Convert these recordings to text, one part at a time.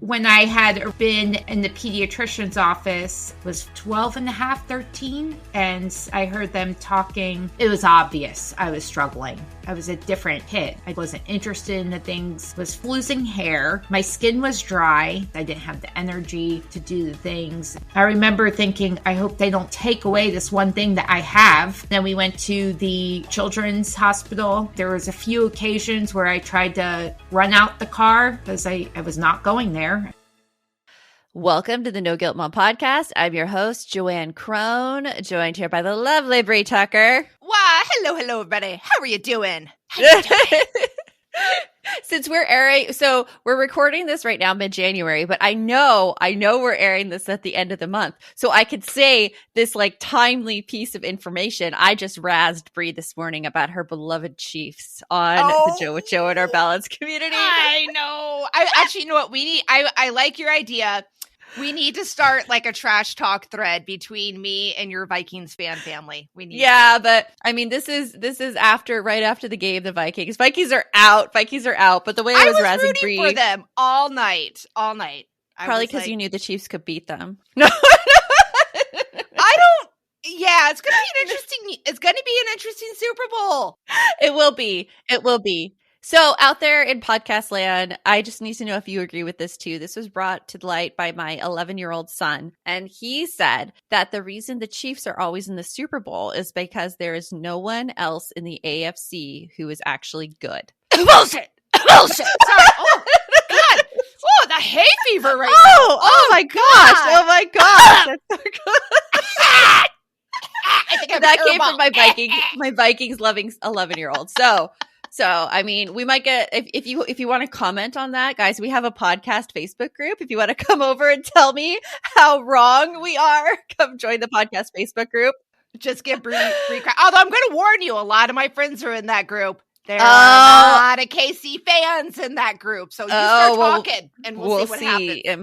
when I had been in the pediatrician's office, was 12 and a half, 13, and I heard them talking. It was obvious I was struggling. I was a different kid. I wasn't interested in the things, was losing hair. My skin was dry. I didn't have the energy to do the things. I remember thinking, I hope they don't take away this one thing that I have. Then we went to the children's hospital. There was a few occasions where I tried to run out the car because I was not going there. Welcome to the No Guilt Mom podcast. I'm your host, Joanne Crone, joined here by the lovely Bree Tucker. Why, hello, everybody. How are you doing? How you doing? Since we're airing, so we're recording this right now mid-January, but I know we're airing this at the end of the month. So I could say this like timely piece of information. I just razzed Bree this morning about her beloved Chiefs on the Joe with Joe and our Balance community. I know. I actually, you know what we need? I like your idea. We need to start like a trash talk thread between me and your Vikings fan family. We need but I mean, this is right after the game, the Vikings. Vikings are out. But the way I was razzing Bree for them all night. Probably because you knew the Chiefs could beat them. No. Yeah, it's gonna be an interesting Super Bowl. It will be. So out there in podcast land, I just need to know if you agree with this too. This was brought to light by my 11-year-old son. And he said that the reason the Chiefs are always in the Super Bowl is because there is no one else in the AFC who is actually good. Bullshit. Sorry. Oh, God. Oh, the hay fever right now. Oh my gosh. That's so good. I think that came from my Vikings loving 11-year-old. So, I mean, we might get, if you want to comment on that, guys, we have a podcast Facebook group. If you want to come over and tell me how wrong we are, come join the podcast Facebook group. Just get Bree Although I'm going to warn you, a lot of my friends are in that group. There are a lot of KC fans in that group. So you start talking and we'll see what happens. It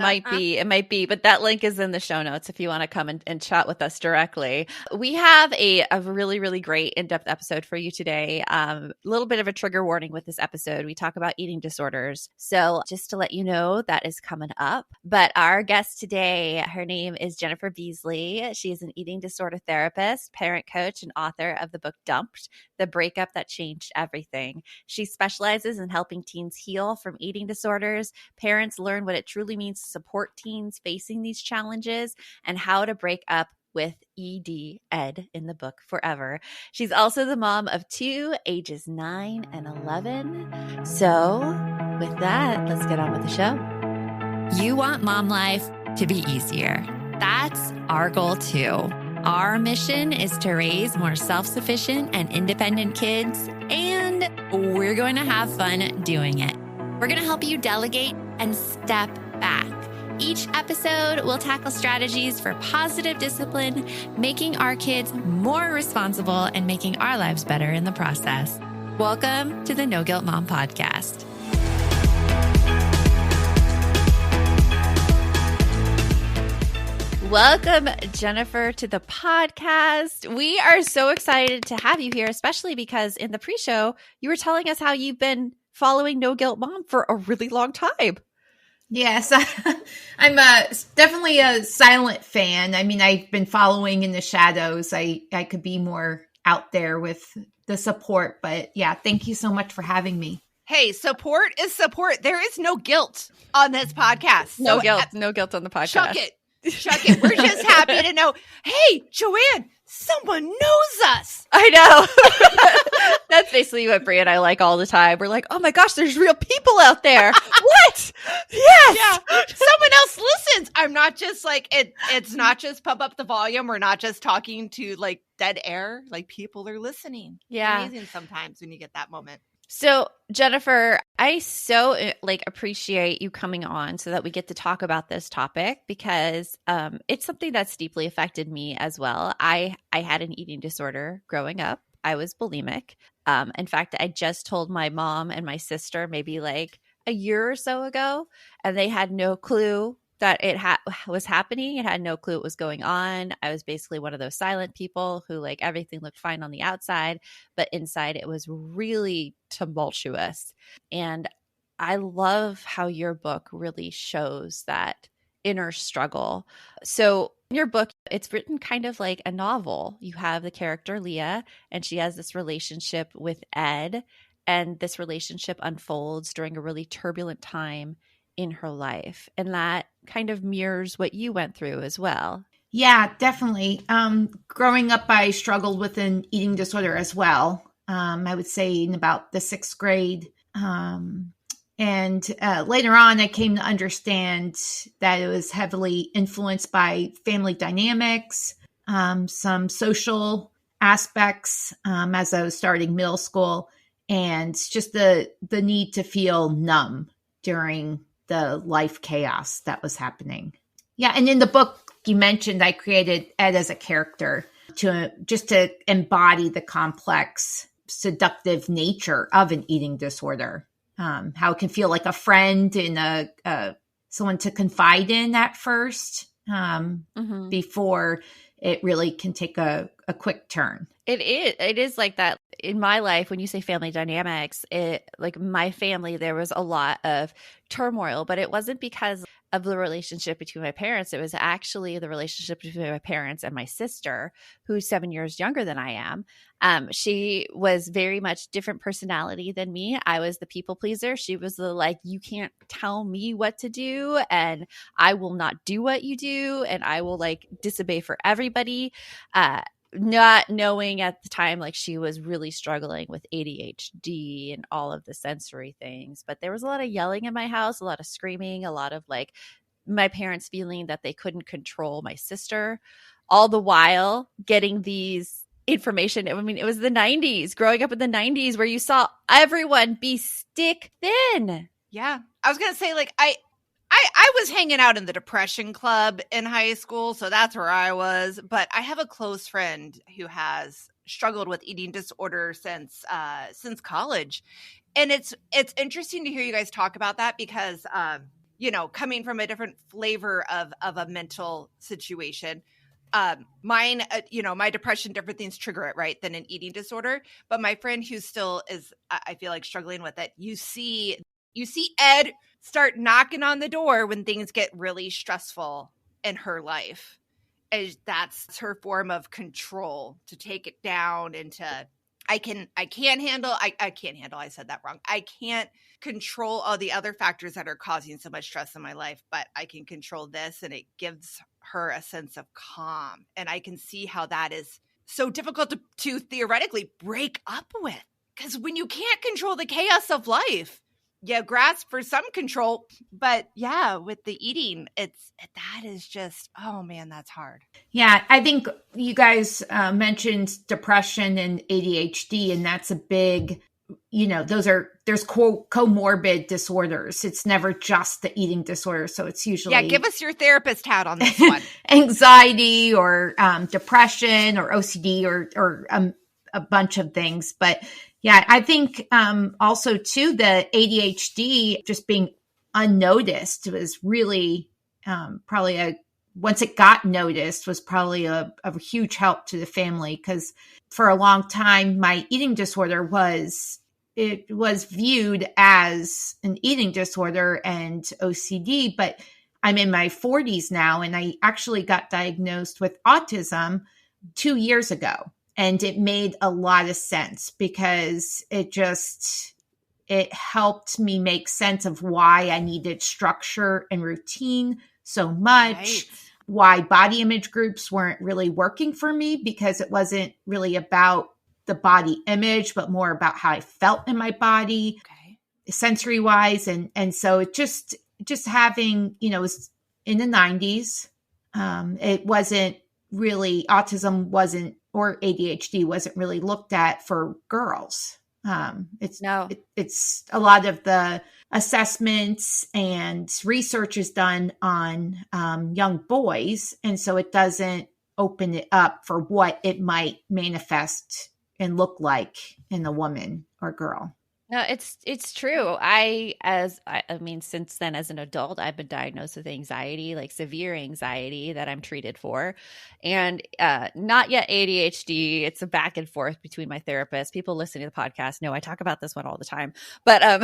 might be. But that link is in the show notes if you want to come and chat with us directly. We have a really, really great in-depth episode for you today. A little bit of a trigger warning with this episode. We talk about eating disorders. So just to let you know, that is coming up. But our guest today, her name is Jennifer Beasley. She is an eating disorder therapist, parent coach, and author of the book Dumped, The Breakup That Changed Everything. She specializes in helping teens heal from eating disorders, parents learn what it truly means to support teens facing these challenges, and how to break up with ed in the book forever. She's also the mom of 2, ages 9 and 11. So with that, let's get on with the show. You want mom life to be easier. That's our goal too. Our mission is to raise more self-sufficient and independent kids, and we're going to have fun doing it. We're going to help you delegate and step back. Each episode will tackle strategies for positive discipline, making our kids more responsible and making our lives better in the process. Welcome to the No Guilt Mom podcast. Welcome, Jennifer, to the podcast. We are so excited to have you here, especially because in the pre-show, you were telling us how you've been following No Guilt Mom for a really long time. Yes, I'm definitely a silent fan. I mean, I've been following in the shadows. I could be more out there with the support, but yeah, thank you so much for having me. Hey, support is support. There is no guilt on this podcast. No guilt on the podcast. Chuck it. We're just happy to know. Hey, Joanne, someone knows us. I know. That's basically what Brie and I like all the time. We're like, oh my gosh, there's real people out there. What? Yes. Yeah. Someone else listens. I'm not just like, it's not just pump up the volume. We're not just talking to like dead air. Like people are listening. Yeah. It's amazing sometimes when you get that moment. So Jennifer, I so appreciate you coming on so that we get to talk about this topic because it's something that's deeply affected me as well. I had an eating disorder growing up. I was bulimic. In fact, I just told my mom and my sister maybe like a year or so ago, and they had no clue that it was happening. It had no clue what was going on. I was basically one of those silent people who like everything looked fine on the outside, but inside it was really tumultuous. And I love how your book really shows that inner struggle. So in your book, it's written kind of like a novel. You have the character Leah, and she has this relationship with Ed, and this relationship unfolds during a really turbulent time in her life. And that kind of mirrors what you went through as well. Yeah, definitely. Growing up, I struggled with an eating disorder as well. I would say in about the 6th grade. And later on, I came to understand that it was heavily influenced by family dynamics, some social aspects as I was starting middle school, and just the need to feel numb during the life chaos that was happening. Yeah, and in the book, you mentioned I created Ed as a character to embody the complex, seductive nature of an eating disorder. How it can feel like a friend and someone to confide in at first before it really can take a quick turn. It is like that in my life. When you say family dynamics, like my family, there was a lot of turmoil, but it wasn't because of the relationship between my parents. It was actually the relationship between my parents and my sister, who's 7 years younger than I am. She was very much different personality than me. I was the people pleaser. She was the like, you can't tell me what to do, and I will not do what you do, and I will like disobey for everybody. Not knowing at the time, like she was really struggling with ADHD and all of the sensory things. But there was a lot of yelling in my house, a lot of screaming, a lot of like my parents feeling that they couldn't control my sister, all the while getting these information. I mean, it was the 90s, growing up in the 90s where you saw everyone be stick thin. Yeah. I was going to say, like, I was hanging out in the depression club in high school, so that's where I was. But I have a close friend who has struggled with eating disorder since college, and it's interesting to hear you guys talk about that because coming from a different flavor of a mental situation. Mine, my depression, different things trigger it, right, than an eating disorder. But my friend who still is, I feel like, struggling with it, you see Ed start knocking on the door when things get really stressful in her life. And that's her form of control, to take it down and to, I can't handle, I said that wrong. I can't control all the other factors that are causing so much stress in my life, but I can control this, and it gives her a sense of calm. And I can see how that is so difficult to theoretically break up with. Because when you can't control the chaos of life, you grasp for some control, but yeah, with the eating, that is just, oh man, that's hard. Yeah, I think you guys mentioned depression and ADHD, and that's a big, there's comorbid disorders. It's never just the eating disorder. So it's usually... Yeah, give us your therapist hat on this one. Anxiety or depression or OCD or a bunch of things. But yeah, I think also too, the ADHD just being unnoticed was really probably once it got noticed was probably a huge help to the family, because for a long time, my eating disorder was viewed as an eating disorder and OCD, but I'm in my 40s now, and I actually got diagnosed with autism 2 years ago. And it made a lot of sense because it helped me make sense of why I needed structure and routine so much, right. Why body image groups weren't really working for me, because it wasn't really about the body image, but more about how I felt in my body, sensory wise. And so it just having, it was in the 90s. It wasn't really, autism wasn't, or ADHD wasn't really looked at for girls. It's a lot of the assessments and research is done on young boys. And so it doesn't open it up for what it might manifest and look like in a woman or girl. No, it's true. I mean, since then as an adult, I've been diagnosed with anxiety, like severe anxiety that I'm treated for, and not yet ADHD. It's a back and forth between my therapist. People listening to the podcast know I talk about this one all the time. But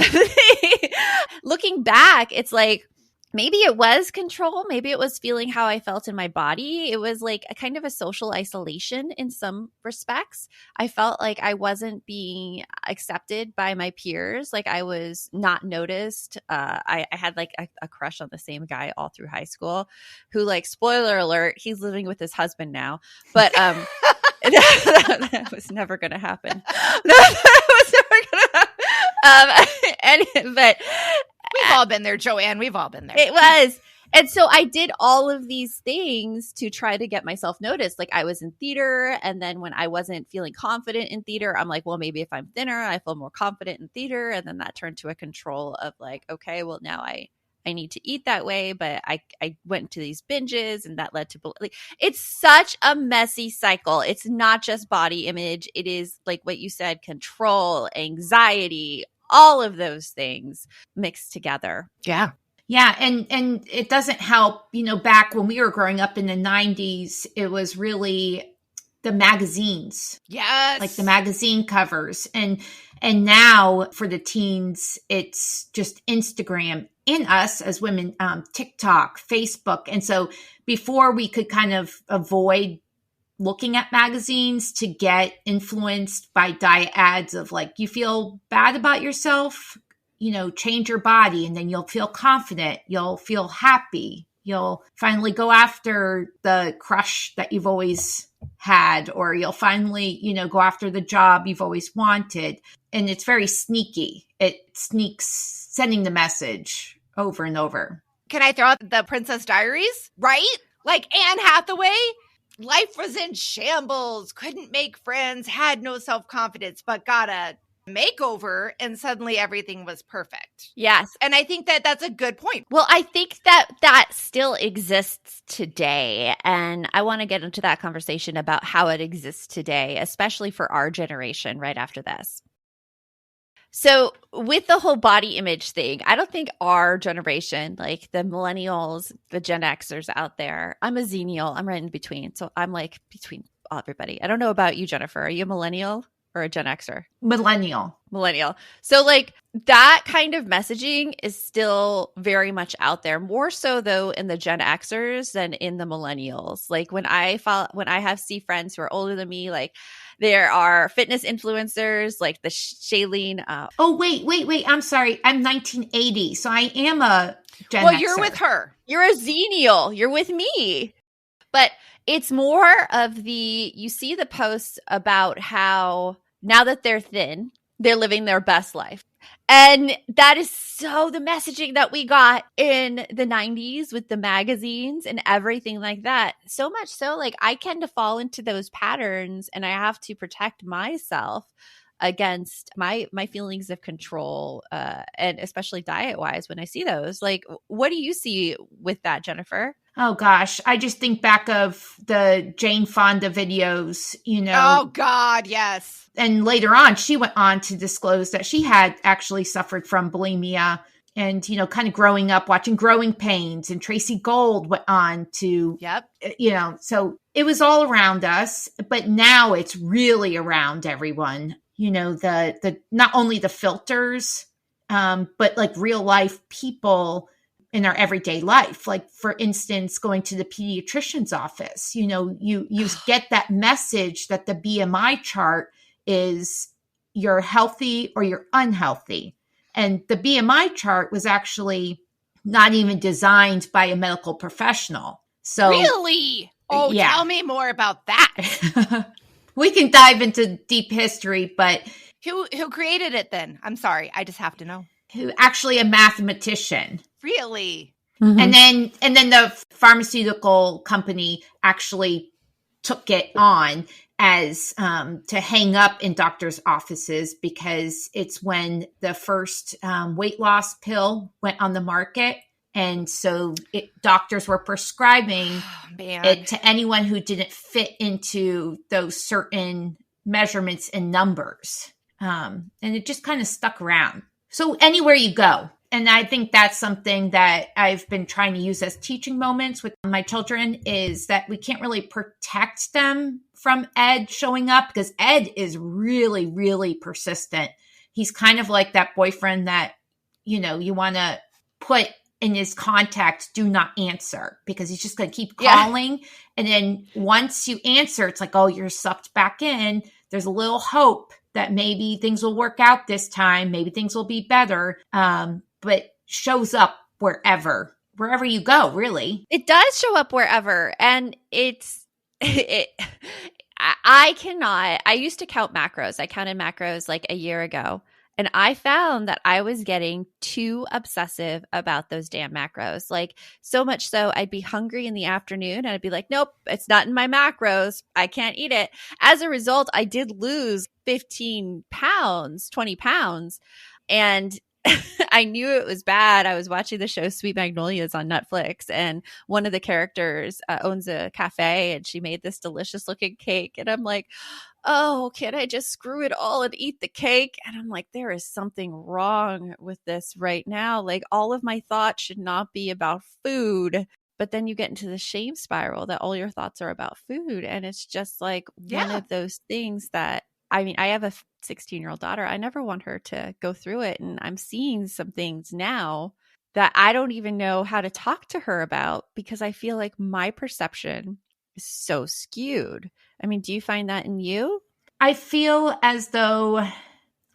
looking back, it's like, maybe it was control. Maybe it was feeling how I felt in my body. It was like a kind of a social isolation in some respects. I felt like I wasn't being accepted by my peers. Like I was not noticed. I had like a crush on the same guy all through high school who, like, spoiler alert, he's living with his husband now. But that was never going to happen. That was never going to happen. But we've all been there, Joanne. We've all been there. It was. And so I did all of these things to try to get myself noticed. Like I was in theater. And then when I wasn't feeling confident in theater, I'm like, well, maybe if I'm thinner, I feel more confident in theater. And then that turned to a control of like, okay, well, now I need to eat that way. But I went into these binges and that led to, like, it's such a messy cycle. It's not just body image. It is, like what you said, control, anxiety, all of those things mixed together. Yeah. Yeah. And it doesn't help, back when we were growing up in the 90s, it was really the magazines. Yes. Like the magazine covers. And now for the teens, it's just Instagram, and us as women, TikTok, Facebook. And so before we could kind of avoid looking at magazines to get influenced by diet ads of like, you feel bad about yourself, change your body and then you'll feel confident. You'll feel happy. You'll finally go after the crush that you've always had, or you'll finally, go after the job you've always wanted. And it's very sneaky. It sneaks sending the message over and over. Can I throw out the Princess Diaries? Right? Like Anne Hathaway? Life was in shambles, couldn't make friends, had no self-confidence, but got a makeover and suddenly everything was perfect. Yes. And I think that that's a good point. Well, I think that still exists today. And I want to get into that conversation about how it exists today, especially for our generation right after this. So with the whole body image thing, I don't think our generation, like the millennials, the Gen Xers out there, I'm a Xennial, I'm right in between. So I'm like between everybody. I don't know about you, Jennifer. Are you a millennial or a Gen Xer? Millennial. So like that kind of messaging is still very much out there, more so though in the Gen Xers than in the millennials. Like when I see friends who are older than me, like there are fitness influencers like the Shailene. Oh, wait. I'm sorry. I'm 1980. So I am a Gen Xer. Well, you're with her. You're a Xennial. You're with me. But it's more of you see the posts about how now that they're thin, they're living their best life. And that is so the messaging that we got in the 90s with the magazines and everything like that. So much so, like I tend to fall into those patterns and I have to protect myself against my feelings of control, and especially diet-wise when I see those. Like, what do you see with that, Jennifer? Oh, gosh. I just think back of the Jane Fonda videos, Oh, God, yes. And later on, she went on to disclose that she had actually suffered from bulimia and, kind of growing up watching Growing Pains, and Tracy Gold went on to, so it was all around us, but now it's really around everyone. The not only the filters, but like real life people in our everyday life. Like, for instance, going to the pediatrician's office, you get that message that the BMI chart is you're healthy or you're unhealthy. And the BMI chart was actually not even designed by a medical professional. So really? Oh, yeah. Tell me more about that. We can dive into deep history, but who created it then? I'm sorry. I just have to know. Who actually a mathematician. Really? Mm-hmm. And then the pharmaceutical company actually took it on as to hang up in doctors' offices, because it's when the first weight loss pill went on the market. And so doctors were prescribing it to anyone who didn't fit into those certain measurements and numbers. And it just kind of stuck around. So anywhere you go. And I think that's something that I've been trying to use as teaching moments with my children, is that we can't really protect them from Ed showing up, because Ed is really, really persistent. He's kind of like that boyfriend that, you know, you want to put in his contact, do not answer, because he's just going to keep calling. Yeah. And then once you answer, it's like, oh, you're sucked back in. There's a little hope that maybe things will work out this time. Maybe things will be better. But shows up wherever you go, really. It does show up wherever. And I used to count macros. I counted macros like a year ago. And I found that I was getting too obsessive about those damn macros. Like, so much so I'd be hungry in the afternoon and I'd be like, nope, it's not in my macros. I can't eat it. As a result, I did lose 15 pounds, 20 pounds. And I knew it was bad. I was watching the show Sweet Magnolias on Netflix, and one of the characters owns a cafe, and she made this delicious looking cake. And I'm like, oh, can I just screw it all and eat the cake? And I'm like, there is something wrong with this right now. Like, all of my thoughts should not be about food. But then you get into the shame spiral that all your thoughts are about food. And it's just like one of those things that, I mean, I have a 16-year-old daughter. I never want her to go through it. And I'm seeing some things now that I don't even know how to talk to her about, because I feel like my perception is so skewed. I mean, do you find that in you? I feel as though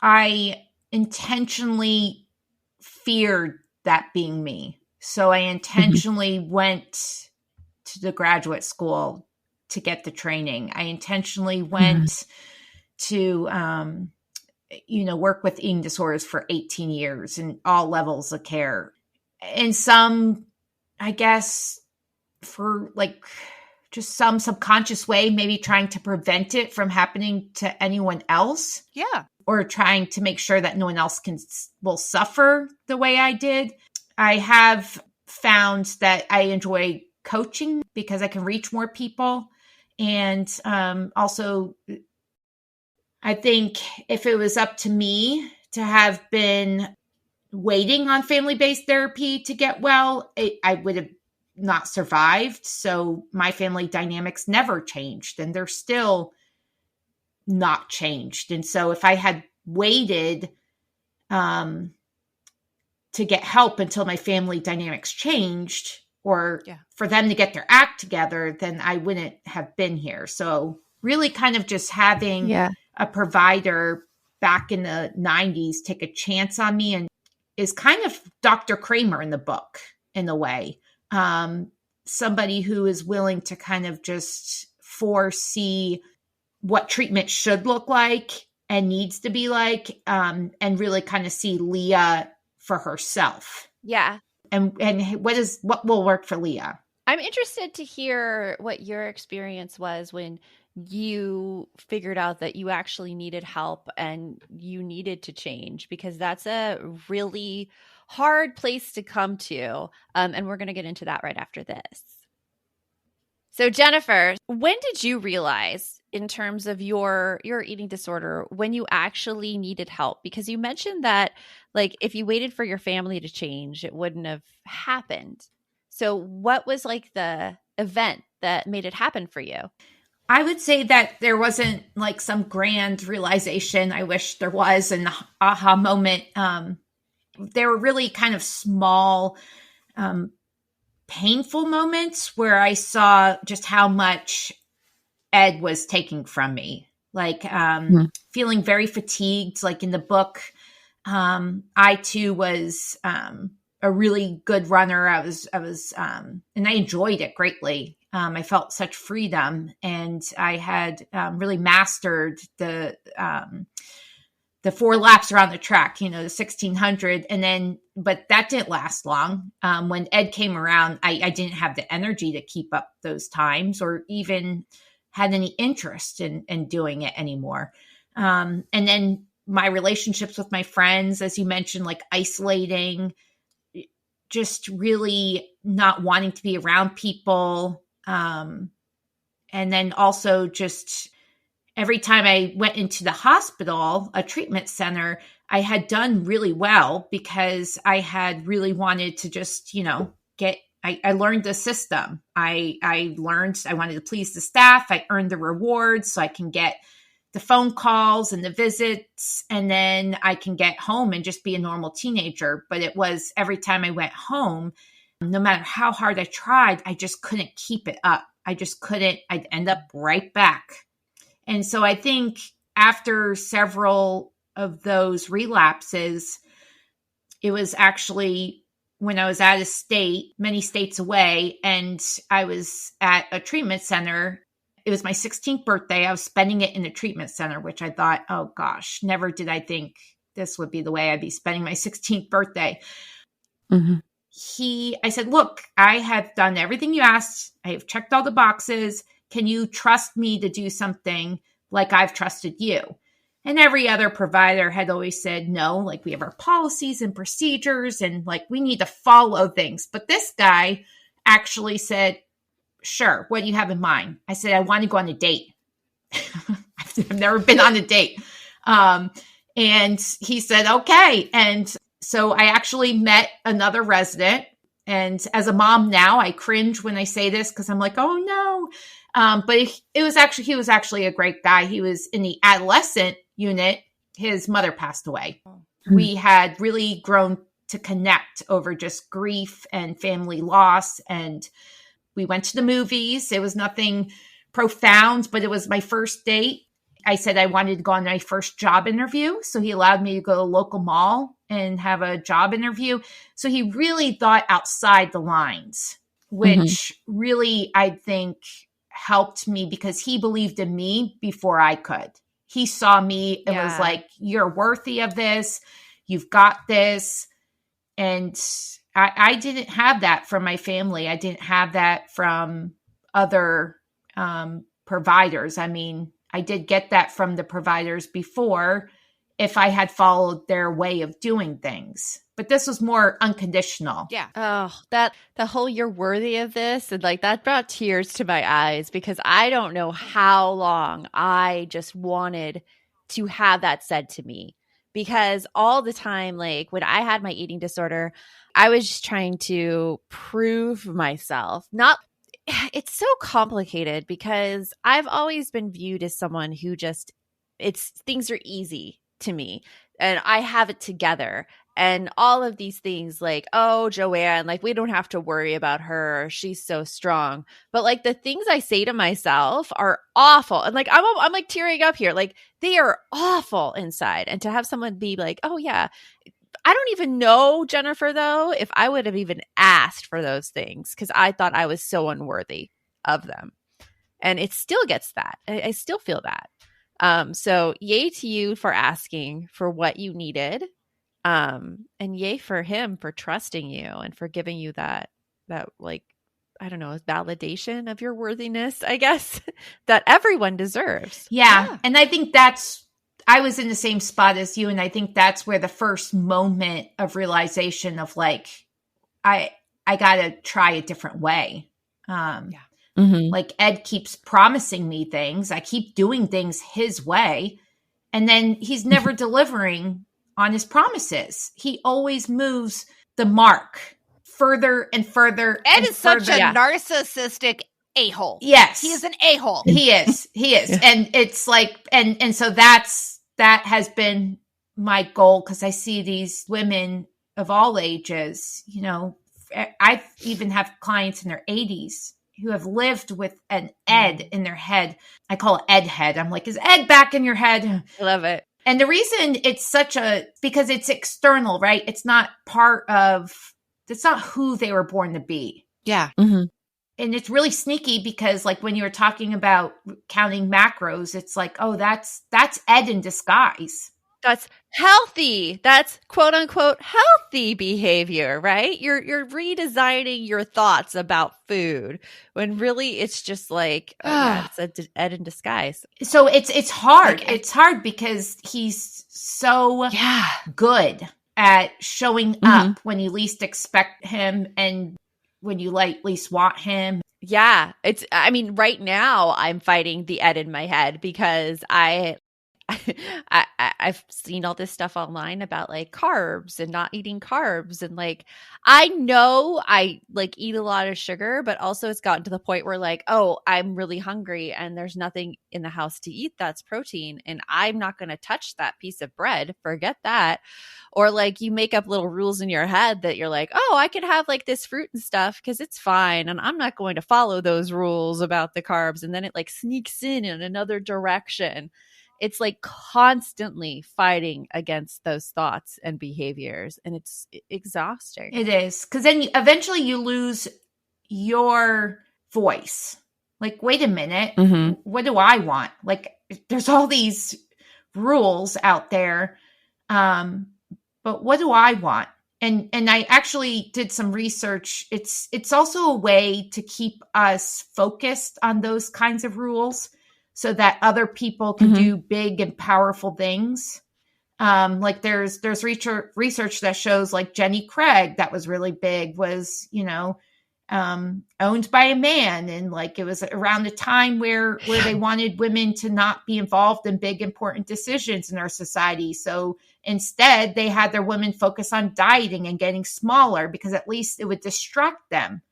I intentionally feared that being me. So I intentionally went to the graduate school to get the training. I intentionally went to, work with eating disorders for 18 years in all levels of care. And some, I guess, for like just some subconscious way, maybe trying to prevent it from happening to anyone else. Yeah. Or trying to make sure that no one else will suffer the way I did. I have found that I enjoy coaching because I can reach more people. And also, I think if it was up to me to have been waiting on family-based therapy to get well, I would have not survived. So my family dynamics never changed, and they're still not changed. And so if I had waited to get help until my family dynamics changed, or for them to get their act together, then I wouldn't have been here. So really kind of just having a provider back in the 90s take a chance on me, and is kind of Dr. Kramer in the book in a way. Somebody who is willing to kind of just foresee what treatment should look like and needs to be like, and really kind of see Leah for herself. Yeah. And what will work for Leah. I'm interested to hear what your experience was when you figured out that you actually needed help and you needed to change, because that's a really hard place to come to. And we're going to get into that right after this. So Jennifer, when did you realize, in terms of your eating disorder, when you actually needed help? Because you mentioned that, like, if you waited for your family to change, it wouldn't have happened. So what was like the event that made it happen for you? I would say that there wasn't like some grand realization. I wish there was an aha moment. There were really kind of small, painful moments where I saw just how much Ed was taking from me. Like feeling very fatigued. Like in the book, I too was a really good runner. I was, and I enjoyed it greatly. I felt such freedom, and I had really mastered the 4 laps around the track, the 1600. And then, but that didn't last long. When Ed came around, I didn't have the energy to keep up those times, or even had any interest in doing it anymore. And then my relationships with my friends, as you mentioned, like isolating, just really not wanting to be around people. And then also just every time I went into the hospital, a treatment center, I had done really well because I had really wanted to just, I learned the system. I learned I wanted to please the staff. I earned the rewards so I can get the phone calls and the visits, and then I can get home and just be a normal teenager. But it was every time I went home, no matter how hard I tried, I just couldn't keep it up. I just couldn't. I'd end up right back. And so I think after several of those relapses, it was actually when I was out of state, many states away, and I was at a treatment center. It was my 16th birthday. I was spending it in a treatment center, which I thought, oh gosh, never did I think this would be the way I'd be spending my 16th birthday. Mm-hmm. I said, look, I have done everything you asked. I have checked all the boxes. Can you trust me to do something like I've trusted you? And every other provider had always said, no, like we have our policies and procedures and like we need to follow things. But this guy actually said, sure, what do you have in mind? I said, I want to go on a date. I've never been on a date. And he said, okay. And so I actually met another resident. And as a mom now, I cringe when I say this because I'm like, oh no. But he was actually a great guy. He was in the adolescent unit. His mother passed away. Mm-hmm. We had really grown to connect over just grief and family loss. And we went to the movies. It was nothing profound, but it was my first date. I said I wanted to go on my first job interview. So he allowed me to go to a local mall and have a job interview. So he really thought outside the lines, which really, I think, helped me because he believed in me before I could. He saw me and was like, you're worthy of this. You've got this. And I didn't have that from my family. I didn't have that from other providers. I mean, I did get that from the providers before if I had followed their way of doing things. But this was more unconditional. Yeah. Oh, the whole you're worthy of this. And like that brought tears to my eyes because I don't know how long I just wanted to have that said to me. Because all the time, like when I had my eating disorder, I was just trying to prove myself. It's so complicated because I've always been viewed as someone who just, things are easy to me and I have it together. And all of these things like, oh, Joanne, like we don't have to worry about her. She's so strong. But like the things I say to myself are awful. And like, I'm like tearing up here. Like they are awful inside. And to have someone be like, oh yeah, I don't even know, Jennifer, though, if I would have even asked for those things because I thought I was so unworthy of them. And it still gets that. I still feel that. So yay to you for asking for what you needed. And yay for him for trusting you and for giving you that like, I don't know, validation of your worthiness, I guess, that everyone deserves. Yeah. And I think I was in the same spot as you. And I think that's where the first moment of realization of like, I got to try a different way. Like Ed keeps promising me things. I keep doing things his way. And then he's never delivering on his promises. He always moves the mark further and further. Ed is such a narcissistic a-hole. Yes. He is an a-hole. He is. And it's like, and so that has been my goal because I see these women of all ages, I even have clients in their 80s who have lived with an Ed in their head. I call it Ed head. I'm like, is Ed back in your head? I love it. And the reason it's because it's external, right? It's not who they were born to be. Yeah. Mm-hmm. And it's really sneaky because like when you were talking about counting macros, it's like, oh, that's Ed in disguise. That's healthy. That's quote unquote healthy behavior, right? You're redesigning your thoughts about food when really it's just like, it's Ed in disguise. So it's hard. It's hard because he's so good at showing up when you least expect him and when you least want him. Yeah. Right now I'm fighting the Ed in my head because I've seen all this stuff online about like carbs and not eating carbs. And like, I know I like eat a lot of sugar, but also it's gotten to the point where like, oh, I'm really hungry and there's nothing in the house to eat that's protein. And I'm not going to touch that piece of bread. Forget that. Or like you make up little rules in your head that you're like, oh, I could have like this fruit and stuff because it's fine. And I'm not going to follow those rules about the carbs. And then it like sneaks in another direction. It's like constantly fighting against those thoughts and behaviors. And it's exhausting. It is. Because then eventually you lose your voice. Like, wait a minute. What do I want? Like, there's all these rules out there. But what do I want? And I actually did some research. It's also a way to keep us focused on those kinds of rules, so that other people can do big and powerful things. Like there's research that shows like Jenny Craig, that was really big, was, owned by a man. And like, it was around the time where they wanted women to not be involved in big, important decisions in our society. So instead they had their women focus on dieting and getting smaller because at least it would distract them.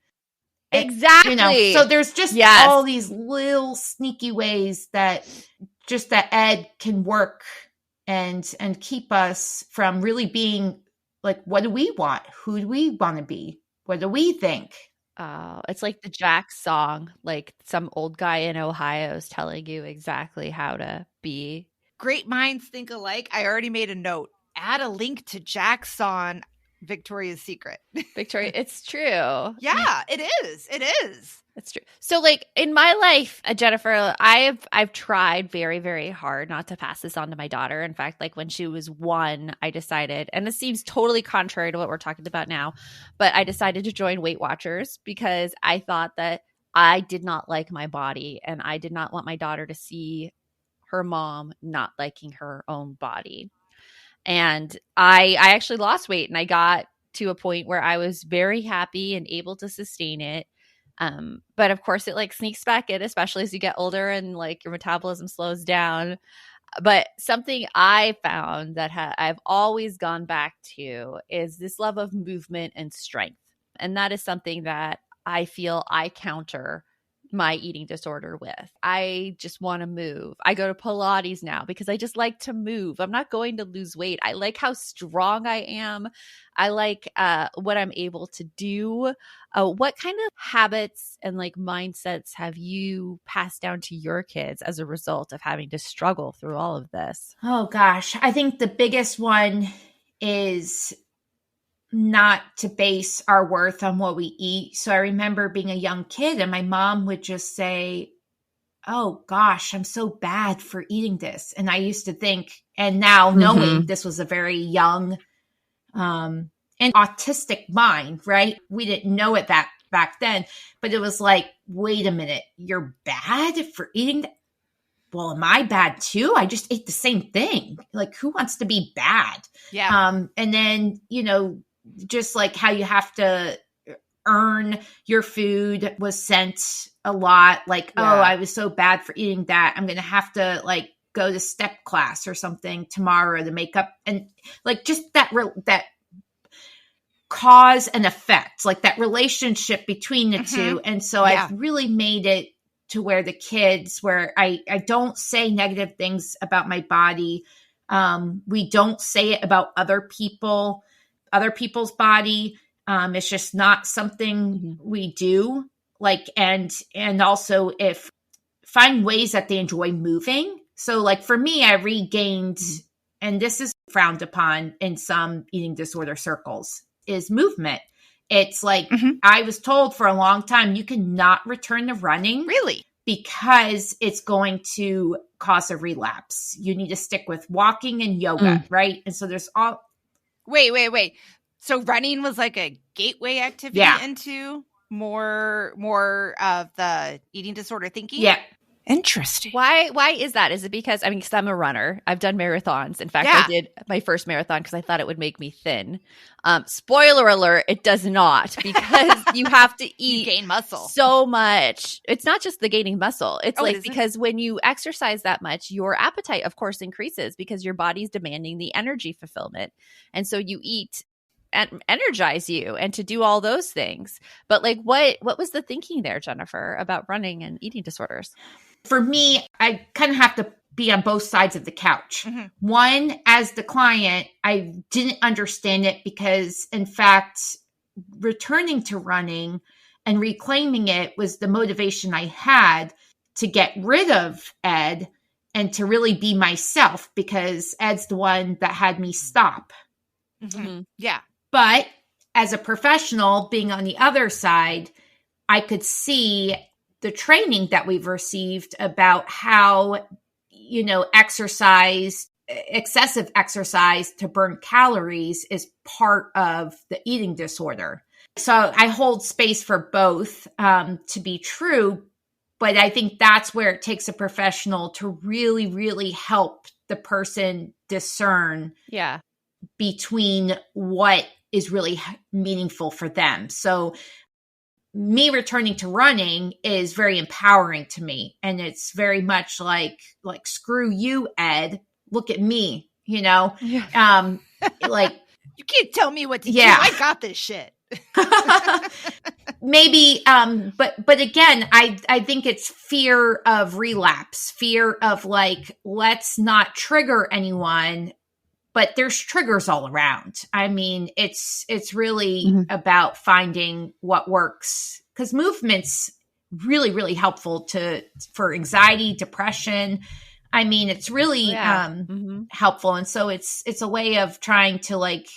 Exactly. So there's just all these little sneaky ways that Ed can work and keep us from really being like, what do we want? Who do we want to be? What do we think? Oh, it's like the Jax song, like some old guy in Ohio is telling you exactly how to be. Great minds think alike. I already made a note. Add a link to Jack's song, Victoria's Secret. Victoria, it's true. Yeah, it is. It is. It's true. So like in my life, Jennifer, I've tried very, very hard not to pass this on to my daughter. In fact, like when she was 1, I decided, and this seems totally contrary to what we're talking about now, but I decided to join Weight Watchers because I thought that I did not like my body and I did not want my daughter to see her mom not liking her own body. And I actually lost weight and I got to a point where I was very happy and able to sustain it. But of course it like sneaks back in, especially as you get older and like your metabolism slows down. But something I found that I've always gone back to is this love of movement and strength. And that is something that I feel I counter my eating disorder with. I just want to move. I go to Pilates now because I just like to move. I'm not going to lose weight. I like how strong I am. I like what I'm able to do. What kind of habits and like mindsets have you passed down to your kids as a result of having to struggle through all of this? Oh gosh, I think the biggest one is not to base our worth on what we eat. So I remember being a young kid and my mom would just say, oh gosh, I'm so bad for eating this. And I used to think, and now knowing this was a very young and autistic mind, right? We didn't know it back then, but it was like, wait a minute, you're bad for eating that? Well, am I bad too? I just ate the same thing. Like, who wants to be bad? Yeah. And then, just like how you have to earn your food was sent a lot. Like, oh, I was so bad for eating that. I'm going to have to like go to step class or something tomorrow to make up. And like, just that cause and effect, like that relationship between the two. And so I've really made it to where the kids, where I don't say negative things about my body. We don't say it about other people's body. It's just not something we do. Like, and also find ways that they enjoy moving. So like for me, I regained, and this is frowned upon in some eating disorder circles, is movement. It's like, I was told for a long time, you cannot return to running. Really? Because it's going to cause a relapse. You need to stick with walking and yoga, right? And so there's all... Wait. So running was like a gateway activity into more of the eating disorder thinking? Yeah. Interesting. Why is that? Is it because, I mean, because I'm a runner. I've done marathons. In fact, Yeah. I did my first marathon because I thought it would make me thin. Spoiler alert, it does not, because you have to You eat gain muscle. so much. It's not just the gaining muscle. It's Oh, it like, isn't? because when you exercise that much, your appetite, of course, increases because your body's demanding the energy fulfillment. And so you eat and energize you and to do all those things. But like, what was the thinking there, Jennifer, about running and eating disorders? For me, I kind of have to be on both sides of the couch. Mm-hmm. One, as the client, I didn't understand it because, in fact, returning to running and reclaiming it was the motivation I had to get rid of Ed and to really be myself, because Ed's the one that had me stop. Mm-hmm. Yeah. But as a professional, being on the other side, I could see the training that we've received about how, excessive exercise to burn calories is part of the eating disorder. So I hold space for both to be true, but I think that's where it takes a professional to really, really help the person discern between what is really meaningful for them. So me returning to running is very empowering to me. And it's very much like screw you, Ed, look at me, like, You can't tell me what to do. I got this shit. Maybe, but again, I think it's fear of relapse, fear of like, let's not trigger anyone, but there's triggers all around. I mean, it's really about finding what works, because movement's really, really helpful for anxiety, depression. I mean, it's really helpful. And so it's a way of trying to like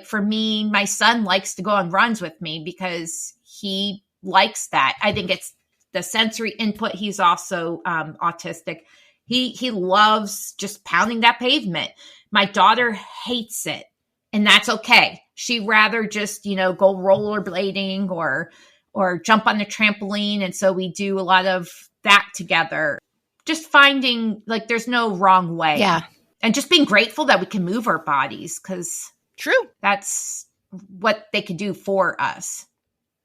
for me, my son likes to go on runs with me because he likes that. I think it's the sensory input. He's also autistic. He loves just pounding that pavement. My daughter hates it, and that's okay. She'd rather just, go rollerblading or jump on the trampoline. And so we do a lot of that together. Just finding like there's no wrong way. Yeah. And just being grateful that we can move our bodies, because that's what they can do for us.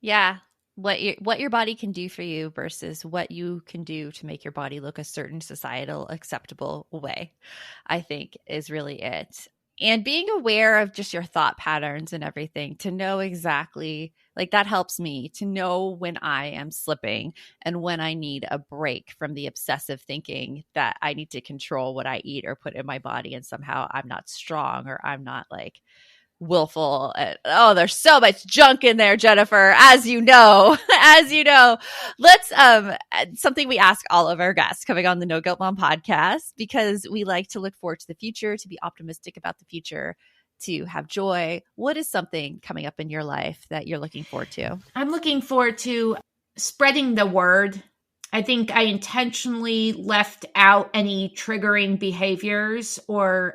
Yeah. What your body can do for you versus what you can do to make your body look a certain societal acceptable way, I think is really it. And being aware of just your thought patterns and everything, to know exactly, like, that helps me to know when I am slipping and when I need a break from the obsessive thinking that I need to control what I eat or put in my body, and somehow I'm not strong or I'm not like willful. There's so much junk in there, Jennifer, as you know. Let's something we ask all of our guests coming on the No Guilt Mom podcast, because we like to look forward to the future, to be optimistic about the future, to have joy. What is something coming up in your life that you're looking forward to? I'm looking forward to spreading the word. I think I intentionally left out any triggering behaviors or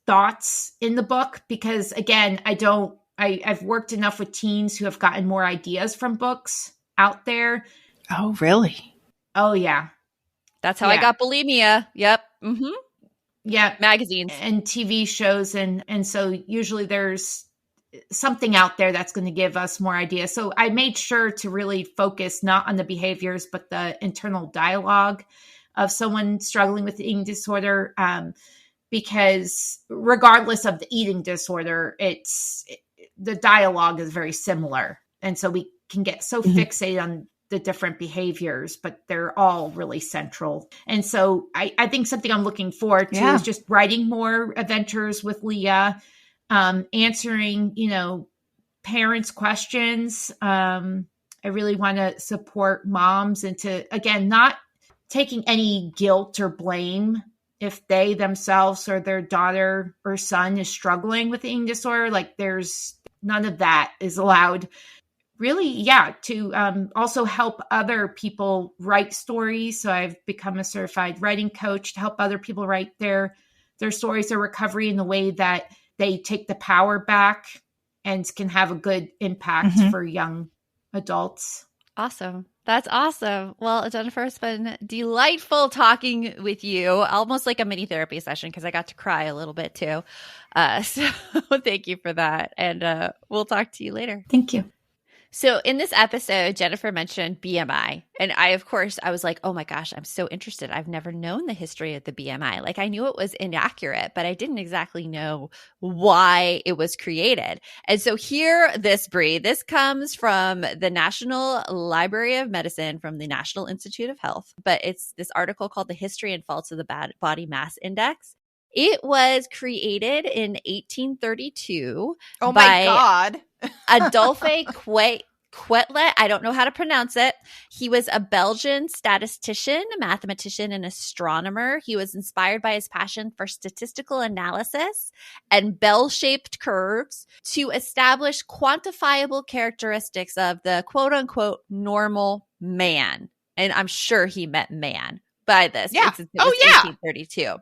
thoughts in the book, because again, I've worked enough with teens who have gotten more ideas from books out there. Oh, really? Oh, yeah. That's how I got bulimia. Yep. Mm-hmm. Yeah. Magazines and TV shows. And so usually there's something out there that's going to give us more ideas. So I made sure to really focus not on the behaviors, but the internal dialogue of someone struggling with the eating disorder. Because regardless of the eating disorder, the dialogue is very similar. And so we can get so fixated on the different behaviors, but they're all really central. And so I think something I'm looking forward to is just writing more adventures with Leah, answering, parents' questions. I really want to support moms into, again, not taking any guilt or blame if they themselves or their daughter or son is struggling with eating disorder. Like, there's none of that is allowed. Really, to also help other people write stories. So I've become a certified writing coach to help other people write their stories of recovery in the way that they take the power back and can have a good impact for young adults. Awesome. That's awesome. Well, Jennifer, it's been delightful talking with you, almost like a mini therapy session because I got to cry a little bit too. So thank you for that. And we'll talk to you later. Thank you. So in this episode, Jennifer mentioned BMI. And I was like, oh my gosh, I'm so interested. I've never known the history of the BMI. Like I knew it was inaccurate, but I didn't exactly know why it was created. And so this comes from the National Library of Medicine from the National Institute of Health. But it's this article called The History and Faults of the Body Mass Index. It was created in 1832 Oh by my God. Adolphe Quetelet. I don't know how to pronounce it. He was a Belgian statistician, mathematician, and astronomer. He was inspired by his passion for statistical analysis and bell-shaped curves to establish quantifiable characteristics of the quote-unquote normal man. And I'm sure he meant man by this. Yeah. It was 1832.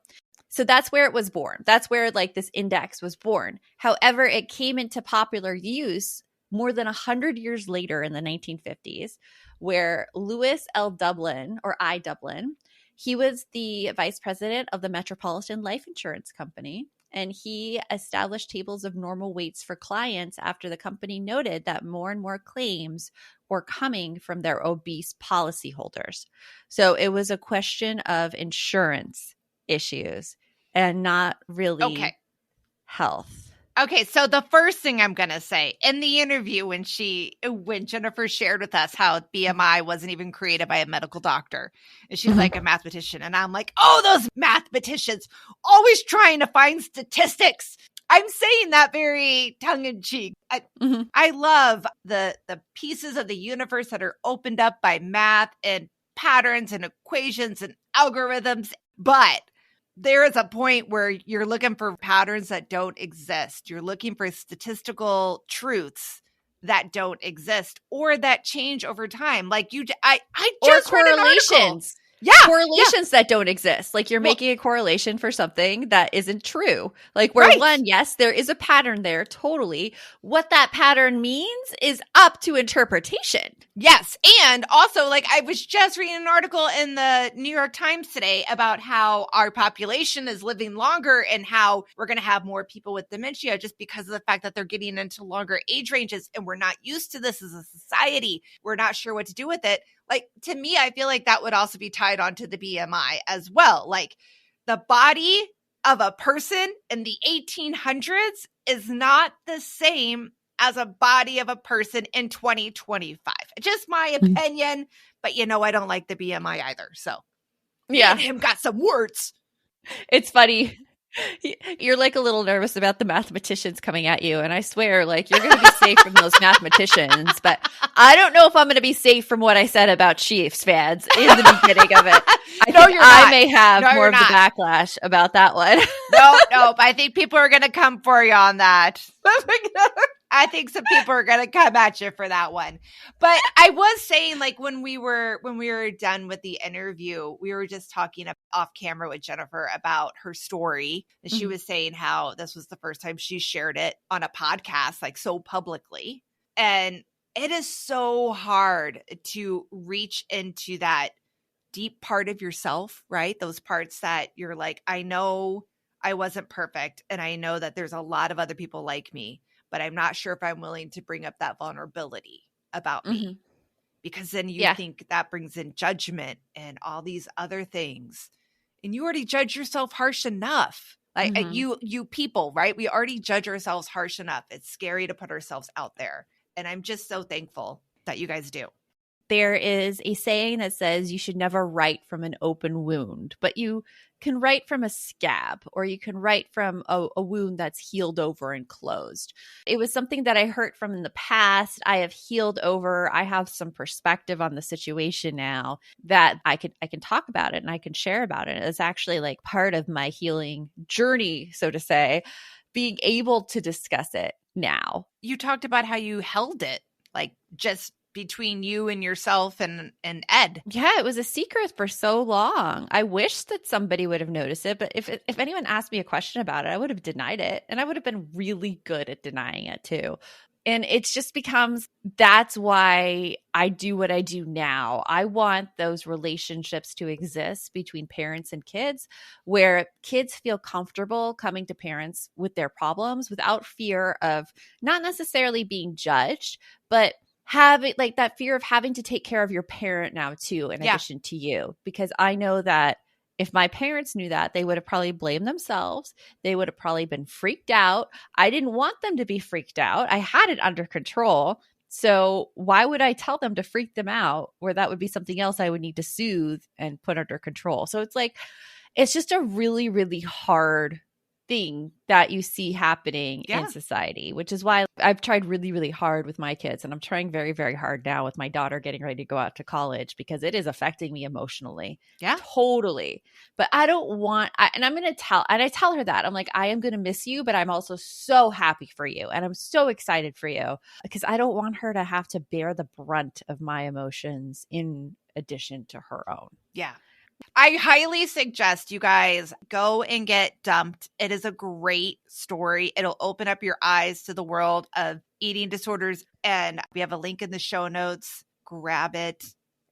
So that's where it was born. That's where like this index was born. However, it came into popular use more than 100 years later in the 1950s, where Louis L. Dublin, or I. Dublin, he was the vice president of the Metropolitan Life Insurance Company, and he established tables of normal weights for clients after the company noted that more and more claims were coming from their obese policyholders. So it was a question of insurance issues and not really health. Okay, so the first thing I'm going to say in the interview when Jennifer shared with us how BMI wasn't even created by a medical doctor, and she's like a mathematician, and I'm like, oh, those mathematicians always trying to find statistics. I'm saying that very tongue in cheek. I love the pieces of the universe that are opened up by math and patterns and equations and algorithms, but there is a point where you're looking for patterns that don't exist. You're looking for statistical truths that don't exist or that change over time. Like I just read an article. Yeah. Correlations that don't exist. Like you're making a correlation for something that isn't true. Like where one, yes, there is a pattern there. Totally. What that pattern means is up to interpretation. Yes. And also, like, I was just reading an article in the New York Times today about how our population is living longer and how we're going to have more people with dementia just because of the fact that they're getting into longer age ranges. And we're not used to this as a society. We're not sure what to do with it. Like, to me, I feel like that would also be tied onto the BMI as well. Like, the body of a person in the 1800s is not the same as a body of a person in 2025. Just my opinion, but I don't like the BMI either. So yeah, me and him got some words. It's funny. You're like a little nervous about the mathematicians coming at you. And I swear, like, you're going to be safe from those mathematicians. But I don't know if I'm going to be safe from what I said about Chiefs fans in the beginning of it. I may have more of the backlash about that one. Nope. I think people are going to come for you on that. I think some people are going to come at you for that one. But I was saying, like, when we were done with the interview, we were just talking off camera with Jennifer about her story. And she was saying how this was the first time she shared it on a podcast, like, so publicly. And it is so hard to reach into that deep part of yourself, right? Those parts that you're like, I know I wasn't perfect. And I know that there's a lot of other people like me. But I'm not sure if I'm willing to bring up that vulnerability about me, because then you think that brings in judgment and all these other things. And you already judge yourself harsh enough. Like you people, right? We already judge ourselves harsh enough. It's scary to put ourselves out there. And I'm just so thankful that you guys do. There is a saying that says you should never write from an open wound, but you can write from a scab, or you can write from a wound that's healed over and closed. It was something that I hurt from in the past. I have healed over. I have some perspective on the situation now that I can talk about it and I can share about it. It's actually like part of my healing journey, so to say, being able to discuss it now. You talked about how you held it, like just between you and yourself and Ed. Yeah, it was a secret for so long. I wish that somebody would have noticed it, but if anyone asked me a question about it, I would have denied it, and I would have been really good at denying it too. And it just becomes, that's why I do what I do now. I want those relationships to exist between parents and kids, where kids feel comfortable coming to parents with their problems without fear of not necessarily being judged, but having like that fear of having to take care of your parent now too, in addition to you. Because I know that if my parents knew that, they would have probably blamed themselves. They would have probably been freaked out. I didn't want them to be freaked out. I had it under control. So why would I tell them to freak them out, where that would be something else I would need to soothe and put under control? So it's like, it's just a really, really hard thing that you see happening in society, which is why I've tried really, really hard with my kids. And I'm trying very, very hard now with my daughter getting ready to go out to college, because it is affecting me emotionally. Yeah, totally. But I don't want, and I'm going to tell, and I tell her that I'm like, I am going to miss you, but I'm also so happy for you. And I'm so excited for you, because I don't want her to have to bear the brunt of my emotions in addition to her own. Yeah. I highly suggest you guys go and get Dumped. It is a great story. It'll open up your eyes to the world of eating disorders. And we have a link in the show notes. Grab it.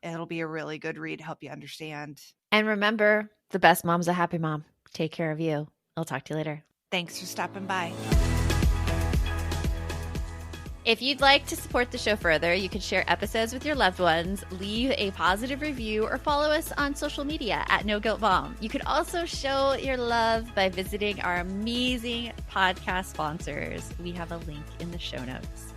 It'll be a really good read to help you understand. And remember, the best mom's a happy mom. Take care of you. I'll talk to you later. Thanks for stopping by. If you'd like to support the show further, you can share episodes with your loved ones, leave a positive review, or follow us on social media at No Guilt Mom. You can also show your love by visiting our amazing podcast sponsors. We have a link in the show notes.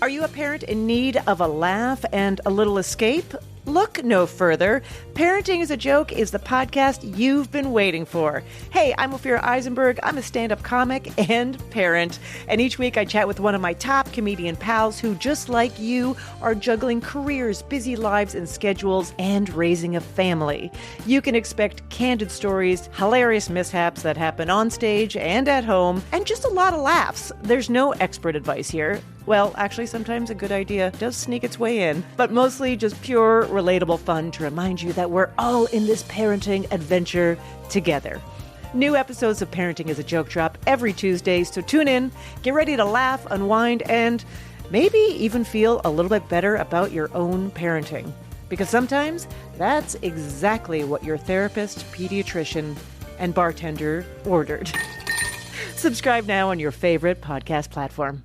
Are you a parent in need of a laugh and a little escape? Look no further. Parenting is a Joke is the podcast you've been waiting for. Hey, I'm Ophira Eisenberg. I'm a stand-up comic and parent. And each week I chat with one of my top comedian pals who, just like you, are juggling careers, busy lives and schedules, and raising a family. You can expect candid stories, hilarious mishaps that happen on stage and at home, and just a lot of laughs. There's no expert advice here. Well, actually, sometimes a good idea does sneak its way in, but mostly just pure, relatable fun to remind you that we're all in this parenting adventure together. New episodes of Parenting is a Joke drop every Tuesday, so tune in, get ready to laugh, unwind, and maybe even feel a little bit better about your own parenting. Because sometimes that's exactly what your therapist, pediatrician, and bartender ordered. Subscribe now on your favorite podcast platform.